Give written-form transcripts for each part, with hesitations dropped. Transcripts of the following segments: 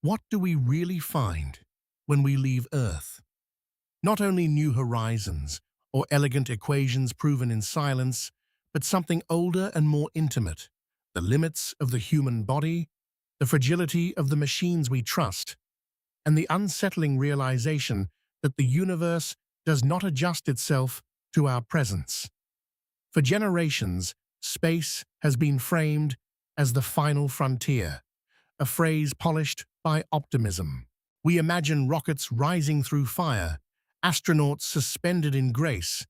What do we really find when we leave Earth? Not only new horizons or elegant equations proven in silence, but something older and more intimate, the limits of the human body, the fragility of the machines we trust, and the unsettling realization that the universe does not adjust itself to our presence. For generations, space has been framed as the final frontier, a phrase polished by optimism. We imagine rockets rising through fire, astronauts suspended in grace,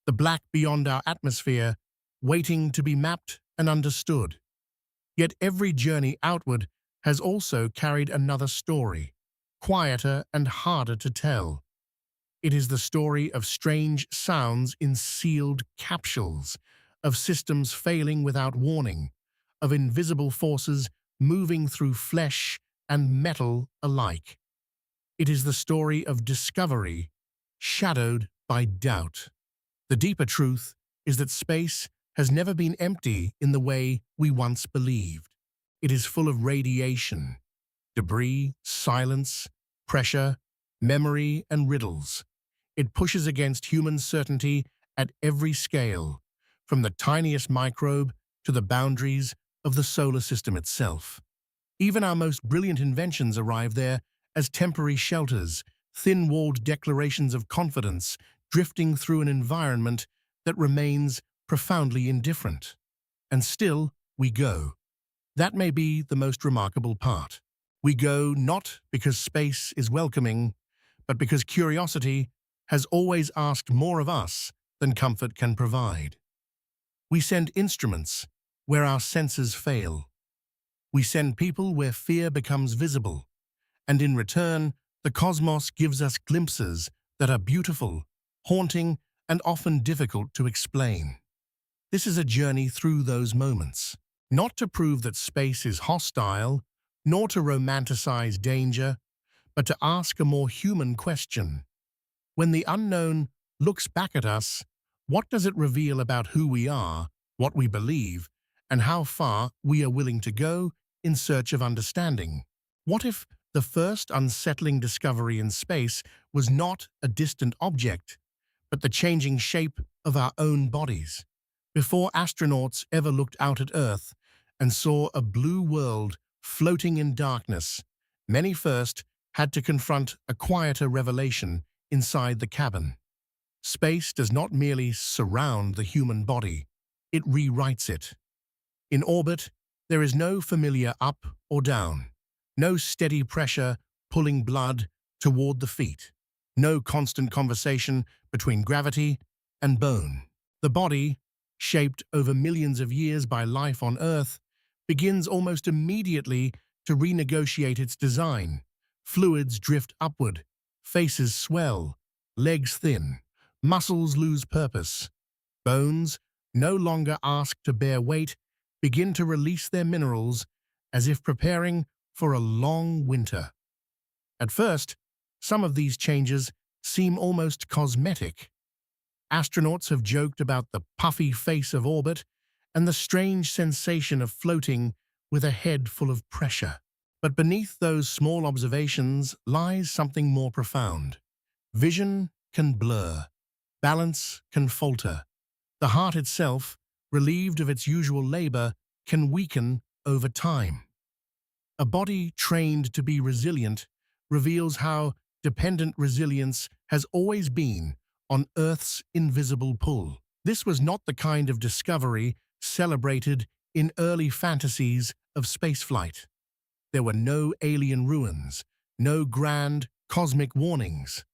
the black beyond our atmosphere, waiting to be mapped and understood. Yet every journey outward has also carried another story, quieter and harder to tell. It is the story of strange sounds in sealed capsules, of systems failing without warning, of invisible forces moving through flesh and metal alike. It is the story of discovery, shadowed by doubt. The deeper truth is that space has never been empty in the way we once believed. It is full of radiation, debris, silence, pressure, memory, and riddles. It pushes against human certainty at every scale, from the tiniest microbe to the boundaries of the solar system itself. Even our most brilliant inventions arrive there as temporary shelters, thin-walled declarations of confidence drifting through an environment that remains profoundly indifferent. And still, we go. That may be the most remarkable part. We go not because space is welcoming, but because curiosity has always asked more of us than comfort can provide. We send instruments where our senses fail. We send people where fear becomes visible. And in return, the cosmos gives us glimpses that are beautiful, haunting, and often difficult to explain. This is a journey through those moments, not to prove that space is hostile, nor to romanticize danger, but to ask a more human question. When the unknown looks back at us, what does it reveal about who we are, what we believe, and how far we are willing to go in search of understanding? What if the first unsettling discovery in space was not a distant object, but the changing shape of our own bodies? Before astronauts ever looked out at Earth and saw a blue world floating in darkness, many first had to confront a quieter revelation inside the cabin. Space does not merely surround the human body, it rewrites it. In orbit, there is no familiar up or down, no steady pressure pulling blood toward the feet, no constant conversation between gravity and bone. The body, shaped over millions of years by life on Earth, begins almost immediately to renegotiate its design. Fluids drift upward, faces swell, legs thin, muscles lose purpose. Bones, no longer asked to bear weight, begin to release their minerals as if preparing for a long winter. At first, some of these changes seem almost cosmetic. Astronauts have joked about the puffy face of orbit and the strange sensation of floating with a head full of pressure. But beneath those small observations lies something more profound. Vision can blur, balance can falter. The heart itself, relieved of its usual labor, can weaken over time. A body trained to be resilient reveals how dependent resilience has always been on Earth's invisible pull. This was not the kind of discovery celebrated in early fantasies of spaceflight. There were no alien ruins, no grand cosmic warnings.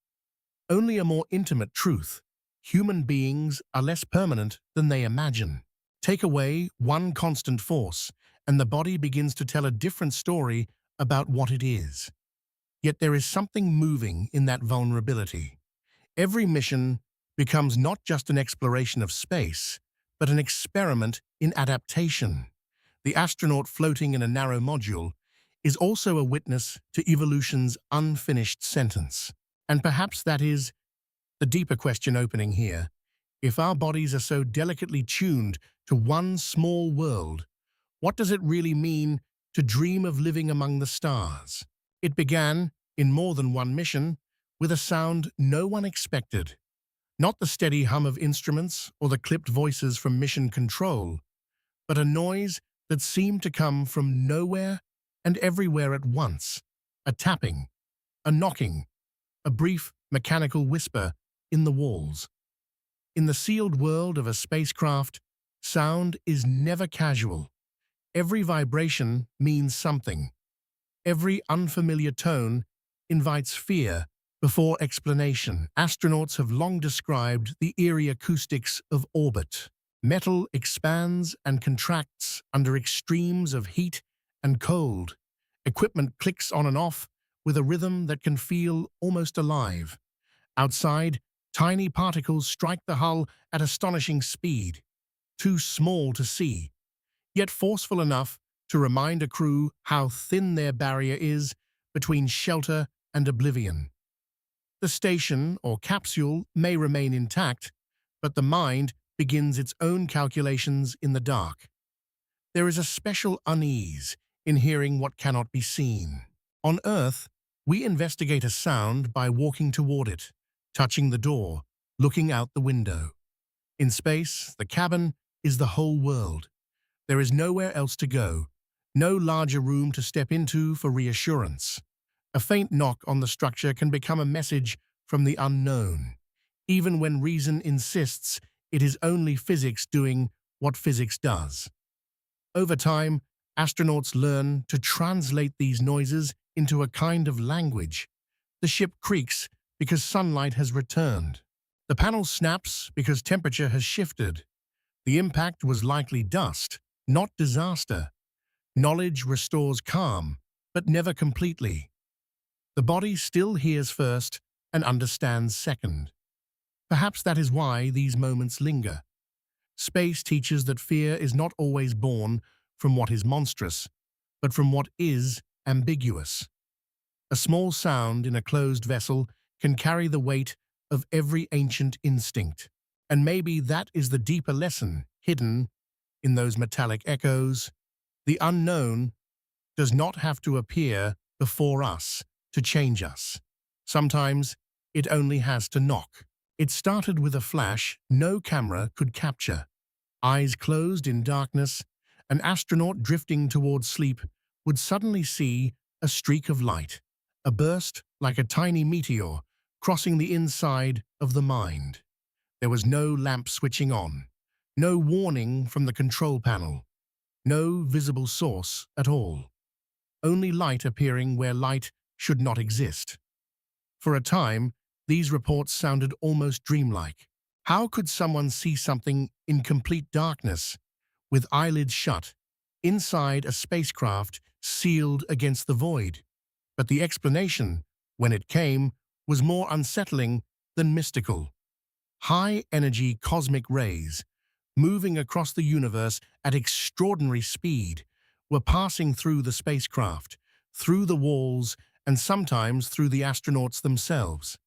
Only a more intimate truth. Human beings are less permanent than they imagine. Take away one constant force, and the body begins to tell a different story about what it is. Yet there is something moving in that vulnerability. Every mission becomes not just an exploration of space, but an experiment in adaptation. The astronaut floating in a narrow module is also a witness to evolution's unfinished sentence. And perhaps that is the deeper question opening here. If our bodies are so delicately tuned to one small world, what does it really mean to dream of living among the stars? It began, in more than one mission, with a sound no one expected. Not the steady hum of instruments or the clipped voices from mission control, but a noise that seemed to come from nowhere and everywhere at once. A tapping, a knocking, a brief mechanical whisper in the walls. In the sealed world of a spacecraft, sound is never casual. Every vibration means something. Every unfamiliar tone invites fear before explanation. Astronauts have long described the eerie acoustics of orbit. Metal expands and contracts under extremes of heat and cold. Equipment clicks on and off with a rhythm that can feel almost alive. Outside, tiny particles strike the hull at astonishing speed, too small to see, yet forceful enough to remind a crew how thin their barrier is between shelter and oblivion. The station or capsule may remain intact, but the mind begins its own calculations in the dark. There is a special unease in hearing what cannot be seen. On Earth, we investigate a sound by walking toward it, touching the door, looking out the window. In space, the cabin is the whole world. There is nowhere else to go, no larger room to step into for reassurance. A faint knock on the structure can become a message from the unknown, even when reason insists it is only physics doing what physics does. Over time, astronauts learn to translate these noises into a kind of language. The ship creaks because sunlight has returned. The panel snaps because temperature has shifted. The impact was likely dust, not disaster. Knowledge restores calm, but never completely. The body still hears first and understands second. Perhaps that is why these moments linger. Space teaches that fear is not always born from what is monstrous, but from what is ambiguous. A small sound in a closed vessel can carry the weight of every ancient instinct. And maybe that is the deeper lesson hidden in those metallic echoes. The unknown does not have to appear before us to change us. Sometimes it only has to knock. It started with a flash no camera could capture. Eyes closed in darkness, an astronaut drifting towards sleep would suddenly see a streak of light, a burst like a tiny meteor crossing the inside of the mind. There was no lamp switching on, no warning from the control panel, no visible source at all. Only light appearing where light should not exist. For a time, these reports sounded almost dreamlike. How could someone see something in complete darkness, with eyelids shut, inside a spacecraft sealed against the void? But the explanation, when it came, was more unsettling than mystical. High-energy cosmic rays, moving across the universe at extraordinary speed, were passing through the spacecraft, through the walls, and sometimes through the astronauts themselves.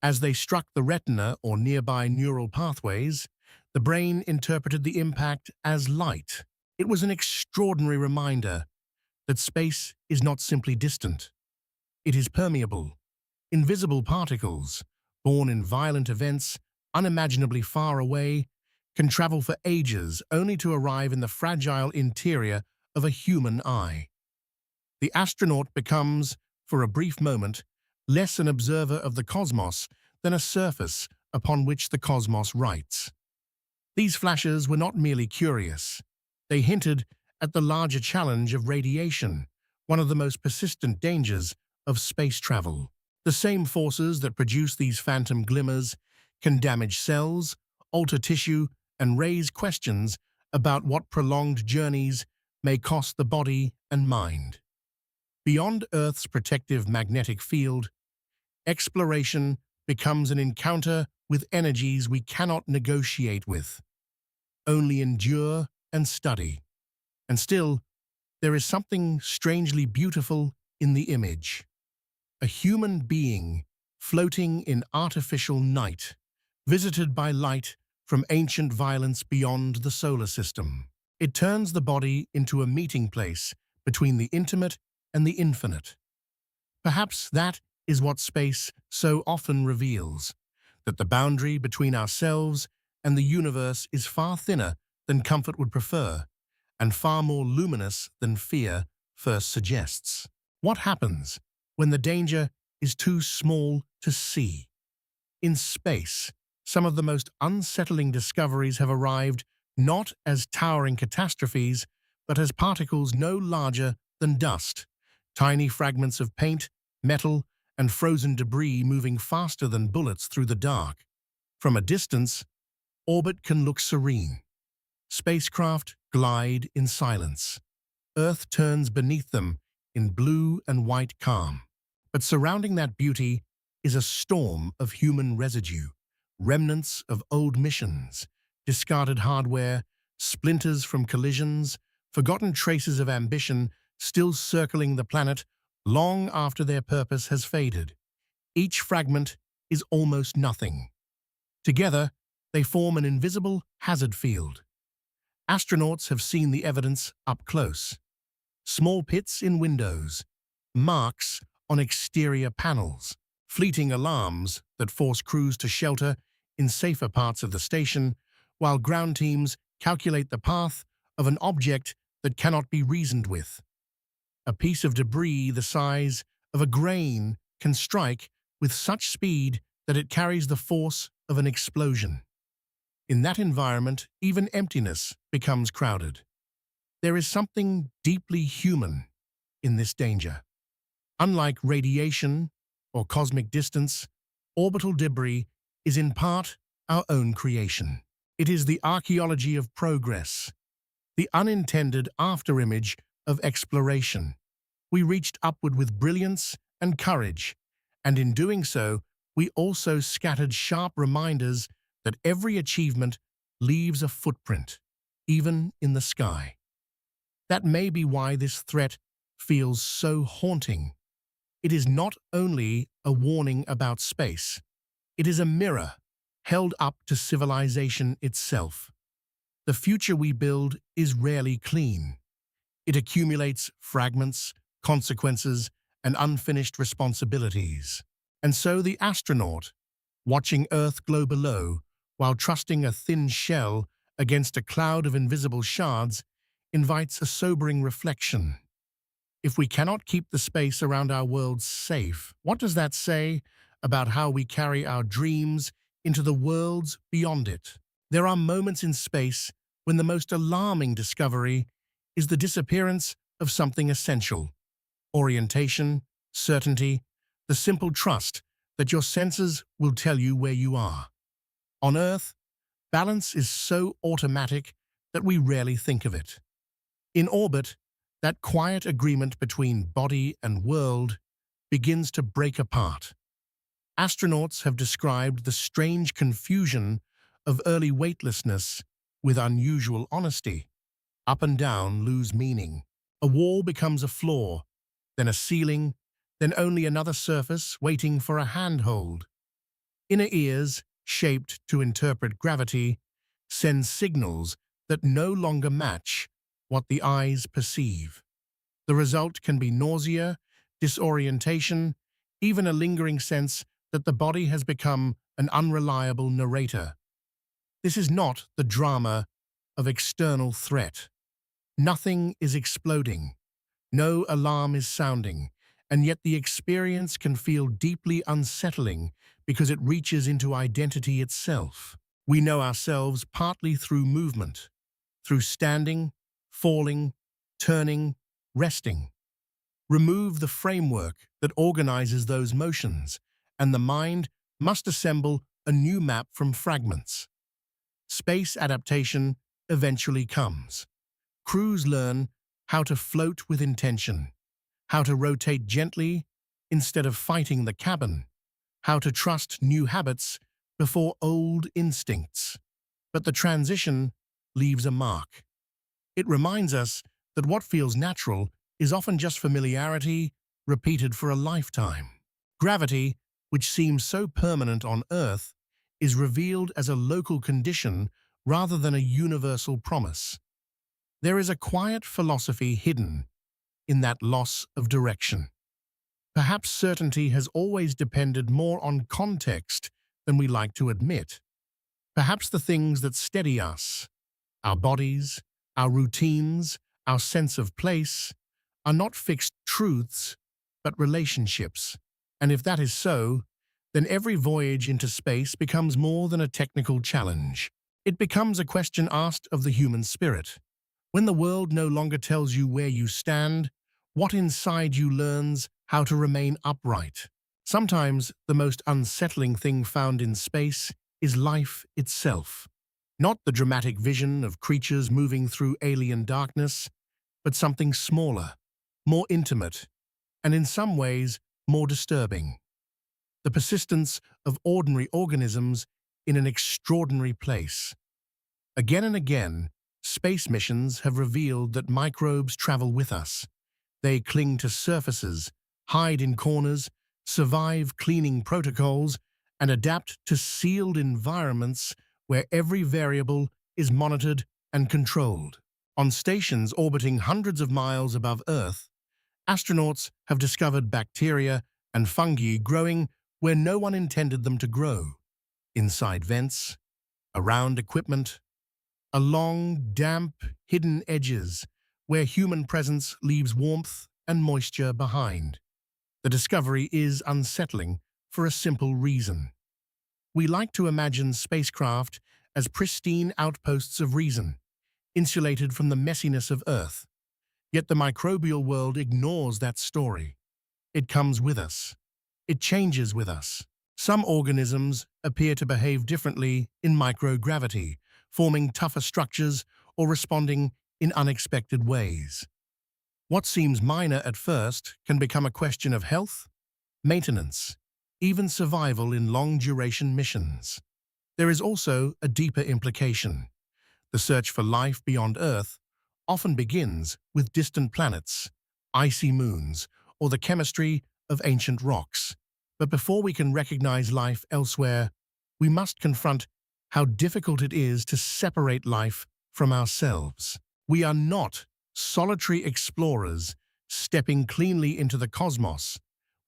As they struck the retina or nearby neural pathways, the brain interpreted the impact as light. It was an extraordinary reminder that space is not simply distant. It is permeable. Invisible particles, born in violent events, unimaginably far away, can travel for ages only to arrive in the fragile interior of a human eye. The astronaut becomes, for a brief moment, less an observer of the cosmos than a surface upon which the cosmos writes. These flashes were not merely curious. They hinted at the larger challenge of radiation, one of the most persistent dangers of space travel. The same forces that produce these phantom glimmers can damage cells, alter tissue, and raise questions about what prolonged journeys may cost the body and mind. Beyond Earth's protective magnetic field, exploration becomes an encounter with energies we cannot negotiate with, only endure and study. And still, there is something strangely beautiful in the image. A human being floating in artificial night, visited by light from ancient violence beyond the solar system. It turns the body into a meeting place between the intimate and the infinite. Perhaps that is what space so often reveals, that the boundary between ourselves and the universe is far thinner than comfort would prefer, and far more luminous than fear first suggests. What happens when the danger is too small to see? In space, some of the most unsettling discoveries have arrived not as towering catastrophes, but as particles no larger than dust, tiny fragments of paint, metal, and frozen debris moving faster than bullets through the dark. From a distance, orbit can look serene. Spacecraft glide in silence. Earth turns beneath them in blue and white calm. But surrounding that beauty is a storm of human residue, remnants of old missions, discarded hardware, splinters from collisions, forgotten traces of ambition still circling the planet long after their purpose has faded. Each fragment is almost nothing. Together, they form an invisible hazard field. Astronauts have seen the evidence up close. Small pits in windows, marks on exterior panels, fleeting alarms that force crews to shelter in safer parts of the station, while ground teams calculate the path of an object that cannot be reasoned with. A piece of debris the size of a grain can strike with such speed that it carries the force of an explosion. In that environment, even emptiness becomes crowded. There is something deeply human in this danger. Unlike radiation or cosmic distance, orbital debris is in part our own creation. It is the archaeology of progress, the unintended afterimage of exploration. We reached upward with brilliance and courage, and in doing so, we also scattered sharp reminders that every achievement leaves a footprint, even in the sky. That may be why this threat feels so haunting. It is not only a warning about space, it is a mirror held up to civilization itself. The future we build is rarely clean. It accumulates fragments, consequences, and unfinished responsibilities. And so the astronaut, watching Earth glow below, while trusting a thin shell against a cloud of invisible shards, invites a sobering reflection. If we cannot keep the space around our world safe, what does that say about how we carry our dreams into the worlds beyond it? There are moments in space when the most alarming discovery is the disappearance of something essential. Orientation, certainty, the simple trust that your senses will tell you where you are. On Earth, balance is so automatic that we rarely think of it. In orbit, that quiet agreement between body and world begins to break apart. Astronauts have described the strange confusion of early weightlessness with unusual honesty. Up and down lose meaning. A wall becomes a floor, then a ceiling, then only another surface waiting for a handhold. Inner ears, shaped to interpret gravity, send signals that no longer match what the eyes perceive. The result can be nausea, disorientation, even a lingering sense that the body has become an unreliable narrator. This is not the drama of external threat. Nothing is exploding. No alarm is sounding, and yet the experience can feel deeply unsettling because it reaches into identity itself. We know ourselves partly through movement, through standing, falling, turning, resting. Remove the framework that organizes those motions, and the mind must assemble a new map from fragments. Space adaptation eventually comes. Crews learn how to float with intention, how to rotate gently instead of fighting the cabin, how to trust new habits before old instincts. But the transition leaves a mark. It reminds us that what feels natural is often just familiarity repeated for a lifetime. Gravity, which seems so permanent on Earth, is revealed as a local condition rather than a universal promise. There is a quiet philosophy hidden in that loss of direction. Perhaps certainty has always depended more on context than we like to admit. Perhaps the things that steady us, our bodies, our routines, our sense of place, are not fixed truths, but relationships. And if that is so, then every voyage into space becomes more than a technical challenge. It becomes a question asked of the human spirit. When the world no longer tells you where you stand, what inside you learns how to remain upright. Sometimes the most unsettling thing found in space is life itself. Not the dramatic vision of creatures moving through alien darkness, but something smaller, more intimate, and in some ways more disturbing. The persistence of ordinary organisms in an extraordinary place. Again and again, space missions have revealed that microbes travel with us. They cling to surfaces, hide in corners, survive cleaning protocols, and adapt to sealed environments where every variable is monitored and controlled. On stations orbiting hundreds of miles above Earth, astronauts have discovered bacteria and fungi growing where no one intended them to grow, inside vents, around equipment, along damp, hidden edges where human presence leaves warmth and moisture behind. The discovery is unsettling for a simple reason. We like to imagine spacecraft as pristine outposts of reason, insulated from the messiness of Earth. Yet the microbial world ignores that story. It comes with us. It changes with us. Some organisms appear to behave differently in microgravity, forming tougher structures or responding in unexpected ways. What seems minor at first can become a question of health, maintenance, even survival in long-duration missions. There is also a deeper implication. The search for life beyond Earth often begins with distant planets, icy moons, or the chemistry of ancient rocks. But before we can recognize life elsewhere, we must confront how difficult it is to separate life from ourselves. We are not solitary explorers stepping cleanly into the cosmos.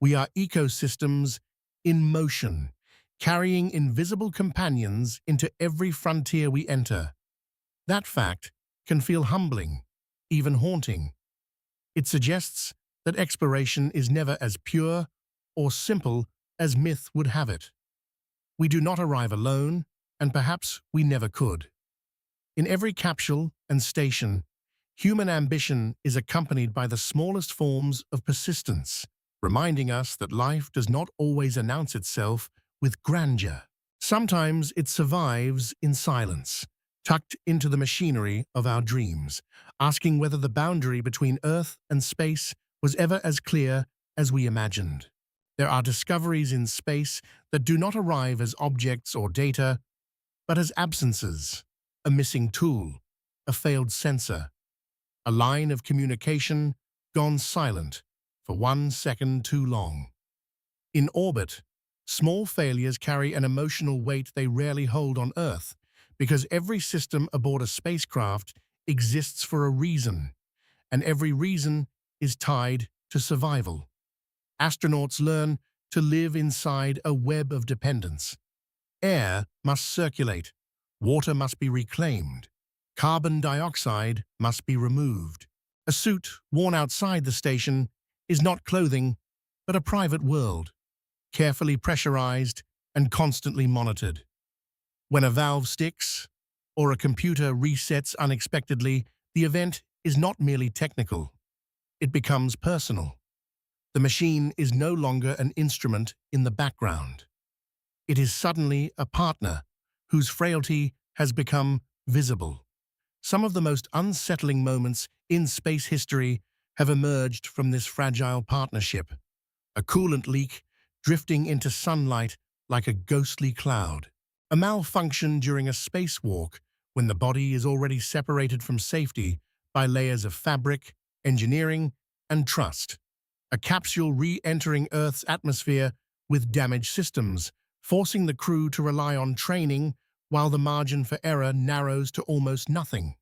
We are ecosystems in motion, carrying invisible companions into every frontier we enter. That fact can feel humbling, even haunting. It suggests that exploration is never as pure or simple as myth would have it. We do not arrive alone, and perhaps we never could. In every capsule and station, human ambition is accompanied by the smallest forms of persistence, reminding us that life does not always announce itself with grandeur. Sometimes it survives in silence, tucked into the machinery of our dreams, asking whether the boundary between Earth and space was ever as clear as we imagined. There are discoveries in space that do not arrive as objects or data, but as absences, a missing tool, a failed sensor, a line of communication gone silent for 1 second too long. In orbit, small failures carry an emotional weight they rarely hold on Earth, because every system aboard a spacecraft exists for a reason, and every reason is tied to survival. Astronauts learn to live inside a web of dependence. Air must circulate, water must be reclaimed, carbon dioxide must be removed. A suit worn outside the station is not clothing, but a private world, carefully pressurized and constantly monitored. When a valve sticks or a computer resets unexpectedly, the event is not merely technical. It becomes personal. The machine is no longer an instrument in the background. It is suddenly a partner whose frailty has become visible. Some of the most unsettling moments in space history have emerged from this fragile partnership. A coolant leak drifting into sunlight like a ghostly cloud. A malfunction during a spacewalk when the body is already separated from safety by layers of fabric, engineering, and trust. A capsule re-entering Earth's atmosphere with damaged systems, forcing the crew to rely on training while the margin for error narrows to almost nothing.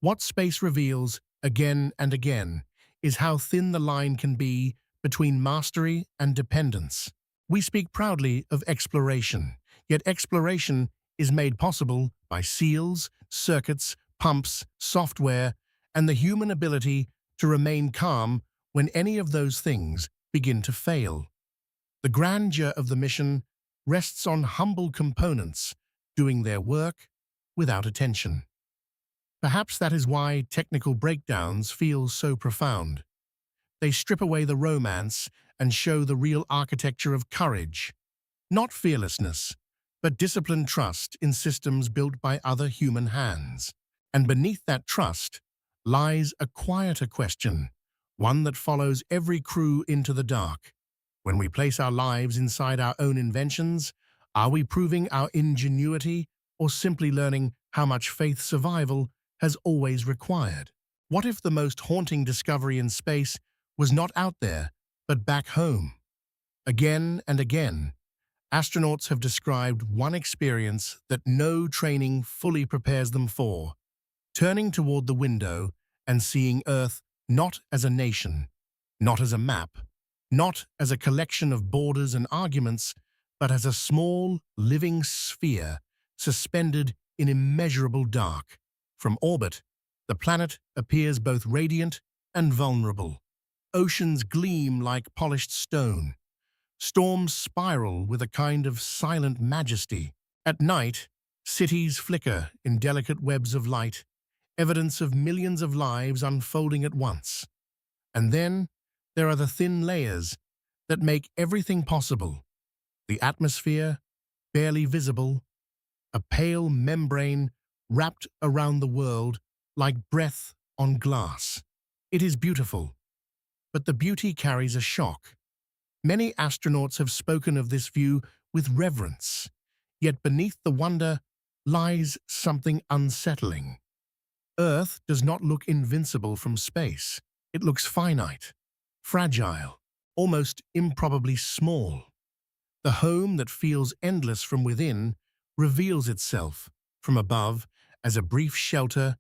What space reveals, again and again, is how thin the line can be between mastery and dependence. We speak proudly of exploration, yet exploration is made possible by seals, circuits, pumps, software, and the human ability to remain calm when any of those things begin to fail. The grandeur of the mission rests on humble components doing their work without attention. Perhaps that is why technical breakdowns feel so profound. They strip away the romance and show the real architecture of courage, not fearlessness, but disciplined trust in systems built by other human hands. And beneath that trust lies a quieter question, one that follows every crew into the dark. When we place our lives inside our own inventions, are we proving our ingenuity or simply learning how much faith survival has always required? What if the most haunting discovery in space was not out there, but back home? Again and again, astronauts have described one experience that no training fully prepares them for: turning toward the window and seeing Earth not as a nation, not as a map, not as a collection of borders and arguments, but as a small, living sphere suspended in immeasurable dark. From orbit, the planet appears both radiant and vulnerable. Oceans gleam like polished stone. Storms spiral with a kind of silent majesty. At night, cities flicker in delicate webs of light, evidence of millions of lives unfolding at once. And then there are the thin layers that make everything possible. The atmosphere, barely visible, a pale membrane wrapped around the world like breath on glass. It is beautiful, but the beauty carries a shock. Many astronauts have spoken of this view with reverence, yet beneath the wonder lies something unsettling. Earth does not look invincible from space. It looks finite, fragile, almost improbably small. The home that feels endless from within reveals itself from above as a brief shelter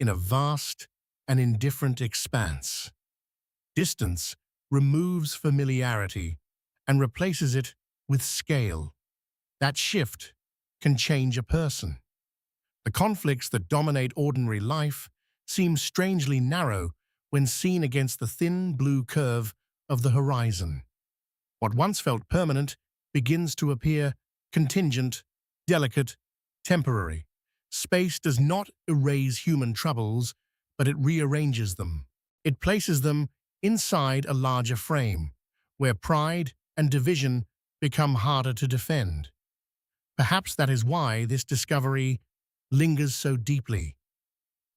in a vast and indifferent expanse. Distance removes familiarity and replaces it with scale. That shift can change a person. The conflicts that dominate ordinary life seem strangely narrow when seen against the thin blue curve of the horizon. What once felt permanent begins to appear contingent, delicate, temporary. Space does not erase human troubles, but it rearranges them. It places them inside a larger frame, where pride and division become harder to defend. Perhaps that is why this discovery lingers so deeply.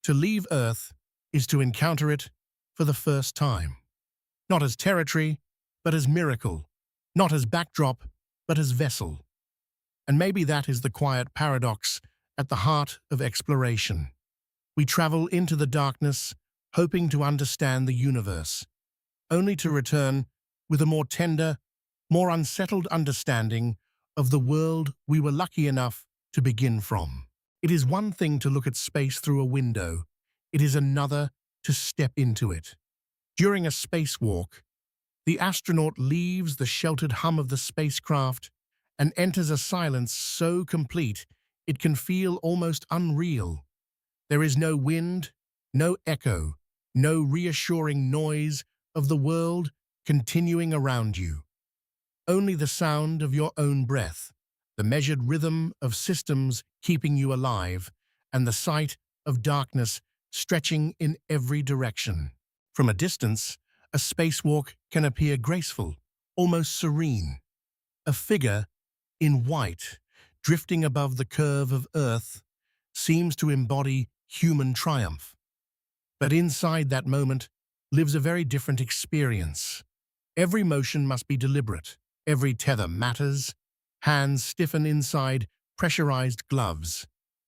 To leave Earth is to encounter it for the first time. Not as territory, but as miracle. Not as backdrop, but as vessel. And maybe that is the quiet paradox at the heart of exploration. We travel into the darkness, hoping to understand the universe, only to return with a more tender, more unsettled understanding of the world we were lucky enough to begin from. It is one thing to look at space through a window. It is another to step into it. During a spacewalk, the astronaut leaves the sheltered hum of the spacecraft and enters a silence so complete it can feel almost unreal. There is no wind, no echo, no reassuring noise of the world continuing around you. Only the sound of your own breath, the measured rhythm of systems keeping you alive, and the sight of darkness stretching in every direction. From a distance, a spacewalk can appear graceful, almost serene. A figure in white, drifting above the curve of Earth, seems to embody human triumph. But inside that moment lives a very different experience. Every motion must be deliberate. Every tether matters. Hands stiffen inside pressurized gloves.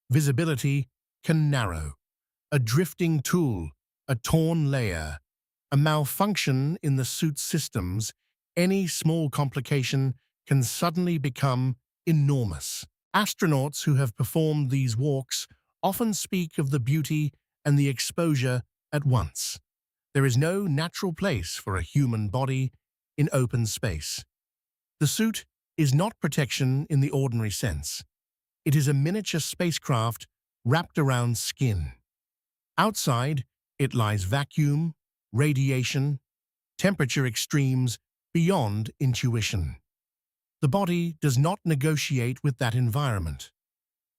Visibility can narrow. A drifting tool, a torn layer, a malfunction in the suit's systems, any small complication can suddenly become enormous. Astronauts who have performed these walks often speak of the beauty and the exposure at once. There is no natural place for a human body in open space. The suit is not protection in the ordinary sense. It is a miniature spacecraft wrapped around skin. Outside, it lies vacuum, radiation, temperature extremes beyond intuition. The body does not negotiate with that environment.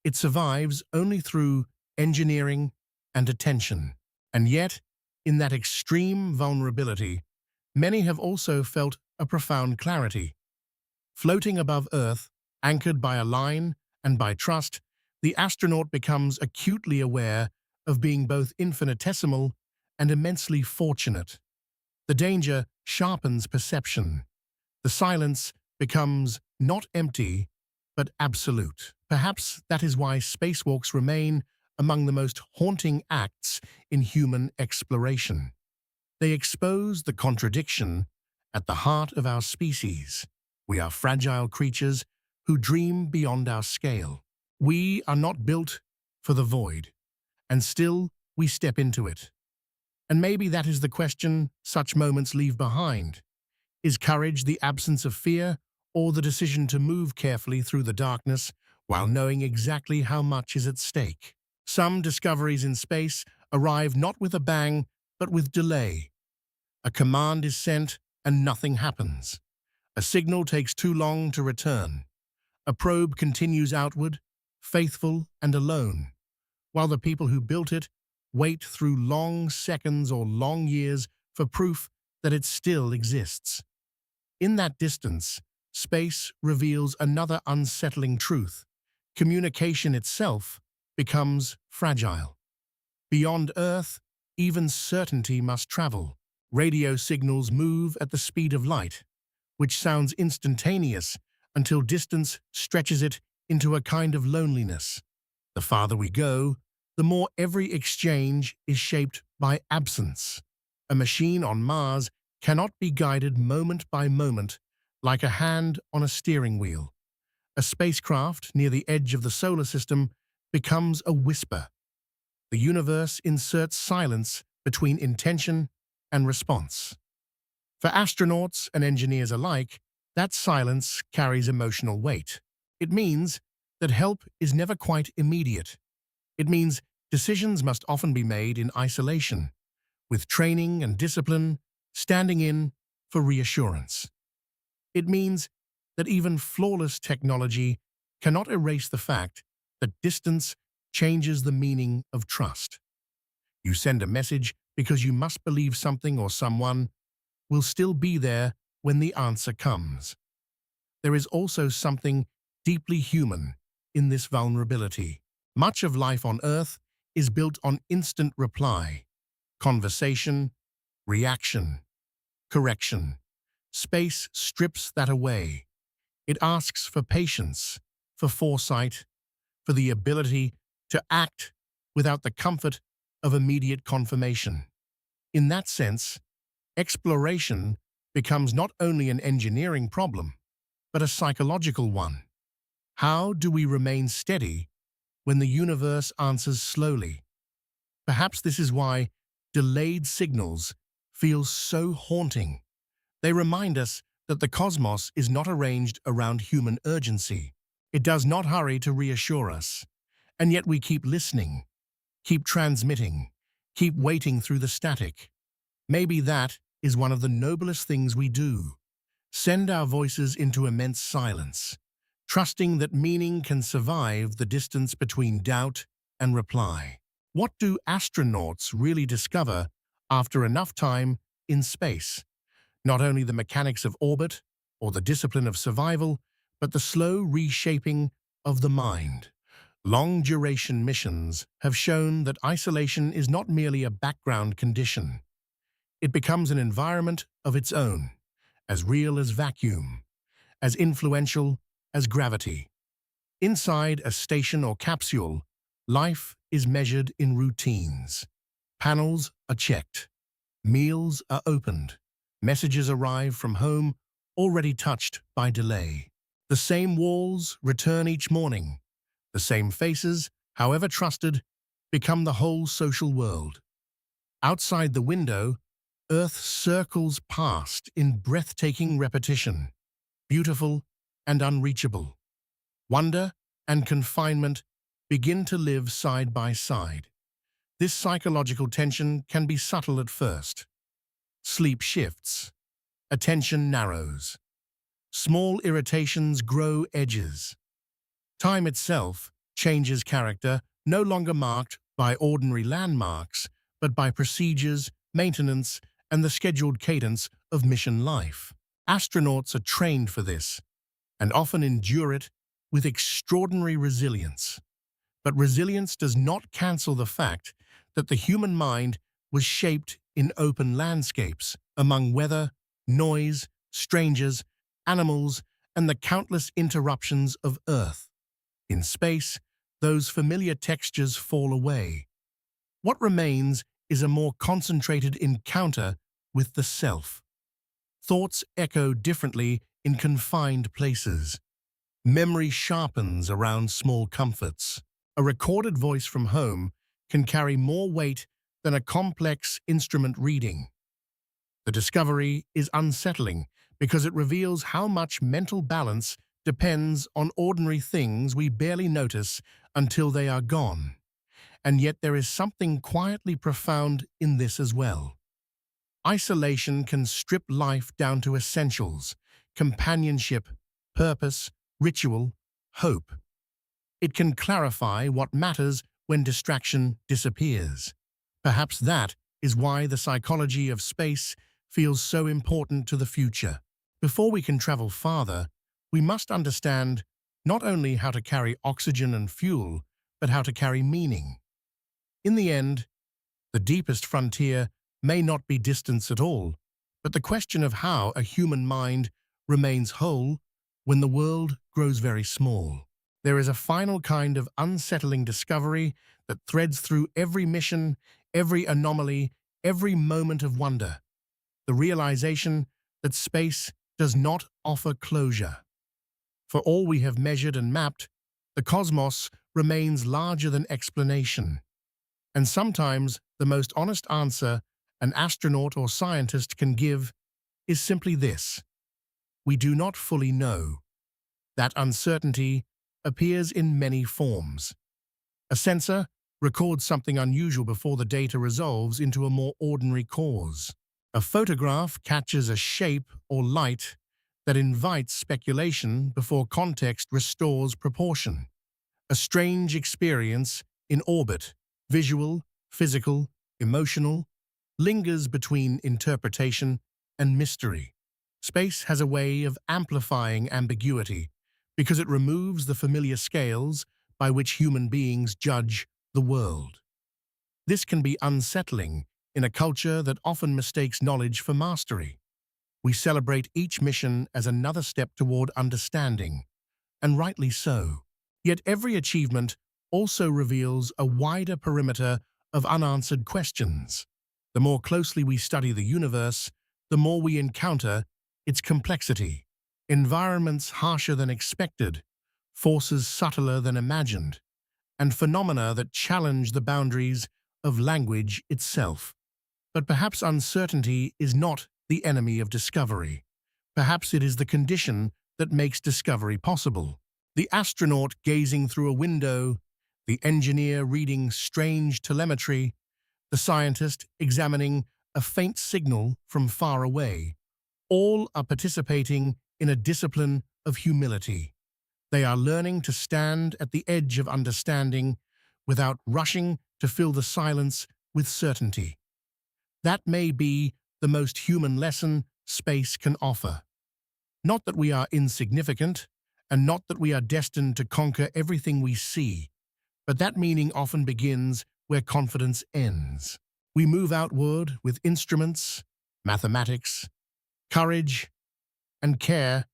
It survives only through engineering and attention. And yet, in that extreme vulnerability, many have also felt a profound clarity. Floating above Earth, anchored by a line and by trust, the astronaut becomes acutely aware of being both infinitesimal and immensely fortunate. The danger sharpens perception. The silence becomes not empty, but absolute. Perhaps that is why spacewalks remain among the most haunting acts in human exploration. They expose the contradiction at the heart of our species. We are fragile creatures who dream beyond our scale. We are not built for the void, and still we step into it. And maybe that is the question such moments leave behind. Is courage the absence of fear, or the decision to move carefully through the darkness while knowing exactly how much is at stake? Some discoveries in space arrive not with a bang, but with delay. A command is sent and nothing happens. A signal takes too long to return. A probe continues outward, faithful and alone, while the people who built it wait through long seconds or long years for proof that it still exists. In that distance, space reveals another unsettling truth. Communication itself becomes fragile. Beyond Earth, even certainty must travel. Radio signals move at the speed of light, which sounds instantaneous until distance stretches it into a kind of loneliness. The farther we go, the more every exchange is shaped by absence. A machine on Mars cannot be guided moment by moment like a hand on a steering wheel. A spacecraft near the edge of the solar system becomes a whisper. The universe inserts silence between intention and response. For astronauts and engineers alike, that silence carries emotional weight. It means that help is never quite immediate. It means decisions must often be made in isolation, with training and discipline standing in for reassurance. It means that even flawless technology cannot erase the fact that distance changes the meaning of trust. You send a message because you must believe something or someone will still be there when the answer comes. There is also something deeply human in this vulnerability. Much of life on Earth is built on instant reply, conversation, reaction, correction. Space strips that away. It asks for patience, for foresight, for the ability to act without the comfort of immediate confirmation. In that sense, exploration becomes not only an engineering problem, but a psychological one. How do we remain steady when the universe answers slowly? Perhaps this is why delayed signals feel so haunting. They remind us that the cosmos is not arranged around human urgency. It does not hurry to reassure us. And yet we keep listening, keep transmitting, keep waiting through the static. Maybe that is one of the noblest things we do. Send our voices into immense silence, trusting that meaning can survive the distance between doubt and reply. What do astronauts really discover after enough time in space? Not only the mechanics of orbit or the discipline of survival, but the slow reshaping of the mind. Long-duration missions have shown that isolation is not merely a background condition. It becomes an environment of its own, as real as vacuum, as influential as gravity. Inside a station or capsule, life is measured in routines. Panels are checked, meals are opened, messages arrive from home already touched by delay. The same walls return each morning. The same faces, however trusted, become the whole social world. Outside the window, Earth circles past in breathtaking repetition, beautiful and unreachable. Wonder and confinement begin to live side by side. This psychological tension can be subtle at first. Sleep shifts, attention narrows, small irritations grow edges. Time itself changes character, no longer marked by ordinary landmarks, but by procedures, maintenance, and the scheduled cadence of mission life. Astronauts are trained for this, and often endure it with extraordinary resilience. But resilience does not cancel the fact that the human mind was shaped in open landscapes, among weather, noise, strangers, animals, and the countless interruptions of Earth. In space, those familiar textures fall away. What remains is a more concentrated encounter with the self. Thoughts echo differently in confined places. Memory sharpens around small comforts. A recorded voice from home can carry more weight than a complex instrument reading. The discovery is unsettling because it reveals how much mental balance depends on ordinary things we barely notice until they are gone. And yet there is something quietly profound in this as well. Isolation can strip life down to essentials: companionship, purpose, ritual, hope. It can clarify what matters when distraction disappears. Perhaps that is why the psychology of space feels so important to the future. Before we can travel farther, we must understand not only how to carry oxygen and fuel, but how to carry meaning. In the end, the deepest frontier may not be distance at all, but the question of how a human mind remains whole when the world grows very small. There is a final kind of unsettling discovery that threads through every mission, every anomaly, every moment of wonder. The realization that space does not offer closure. For all we have measured and mapped, the cosmos remains larger than explanation. And sometimes the most honest answer an astronaut or scientist can give is simply this: we do not fully know. That uncertainty appears in many forms. A sensor records something unusual before the data resolves into a more ordinary cause. A photograph catches a shape or light that invites speculation before context restores proportion. A strange experience in orbit, visual, physical, emotional, lingers between interpretation and mystery. Space has a way of amplifying ambiguity because it removes the familiar scales by which human beings judge the world. This can be unsettling in a culture that often mistakes knowledge for mastery. We celebrate each mission as another step toward understanding, and rightly so. Yet every achievement also reveals a wider perimeter of unanswered questions. The more closely we study the universe, the more we encounter its complexity. Environments harsher than expected, forces subtler than imagined, and phenomena that challenge the boundaries of language itself. But perhaps uncertainty is not the enemy of discovery. Perhaps it is the condition that makes discovery possible. The astronaut gazing through a window, the engineer reading strange telemetry, the scientist examining a faint signal from far away, all are participating in a discipline of humility. They are learning to stand at the edge of understanding without rushing to fill the silence with certainty. That may be the most human lesson space can offer. Not that we are insignificant, and not that we are destined to conquer everything we see, but that meaning often begins where confidence ends. We move outward with instruments, mathematics, courage, and care,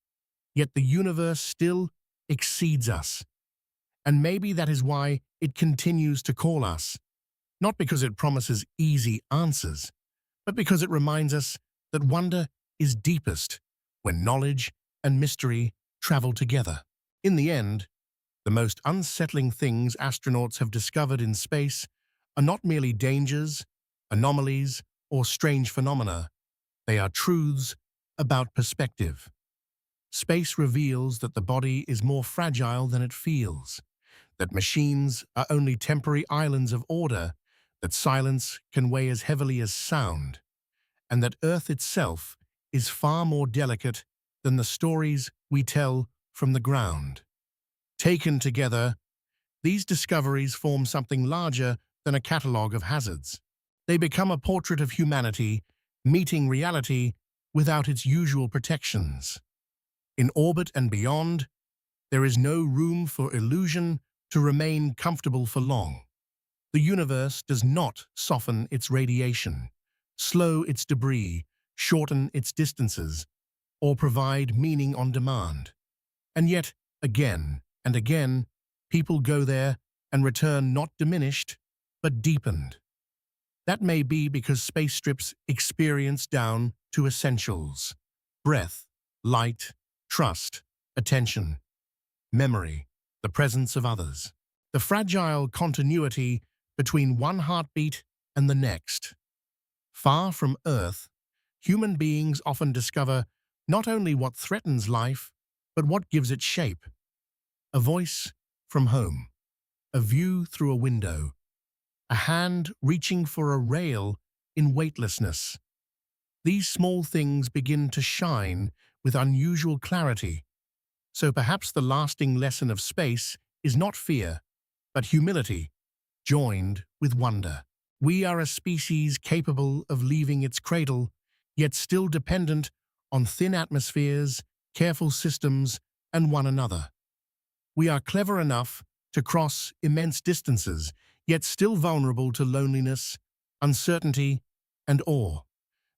yet the universe still exceeds us. And maybe that is why it continues to call us, not because it promises easy answers, but because it reminds us that wonder is deepest when knowledge and mystery travel together. In the end, the most unsettling things astronauts have discovered in space are not merely dangers, anomalies, or strange phenomena. They are truths about perspective. Space reveals that the body is more fragile than it feels, that machines are only temporary islands of order, that silence can weigh as heavily as sound, and that Earth itself is far more delicate than the stories we tell from the ground. Taken together, these discoveries form something larger than a catalogue of hazards. They become a portrait of humanity meeting reality without its usual protections. In orbit and beyond, there is no room for illusion to remain comfortable for long. The universe does not soften its radiation, slow its debris, shorten its distances, or provide meaning on demand. And yet, again and again, people go there and return not diminished, but deepened. That may be because space strips experience down to essentials: breath, light, trust, attention, memory, the presence of others, the fragile continuity between one heartbeat and the next. Far from Earth, human beings often discover not only what threatens life, but what gives it shape. A voice from home, a view through a window, a hand reaching for a rail in weightlessness. These small things begin to shine with unusual clarity. So perhaps the lasting lesson of space is not fear, but humility, joined with wonder. We are a species capable of leaving its cradle, yet still dependent on thin atmospheres, careful systems, and one another. We are clever enough to cross immense distances, yet still vulnerable to loneliness, uncertainty, and awe.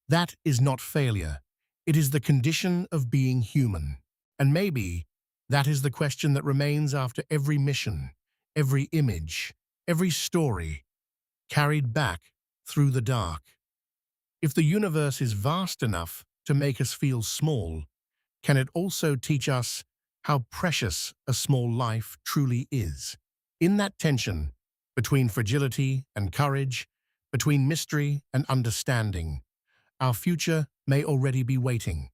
That is not failure. It is the condition of being human. And maybe that is the question that remains after every mission, every image, every story carried back through the dark. If the universe is vast enough to make us feel small, can it also teach us how precious a small life truly is? In that tension between fragility and courage, between mystery and understanding, our future may already be waiting.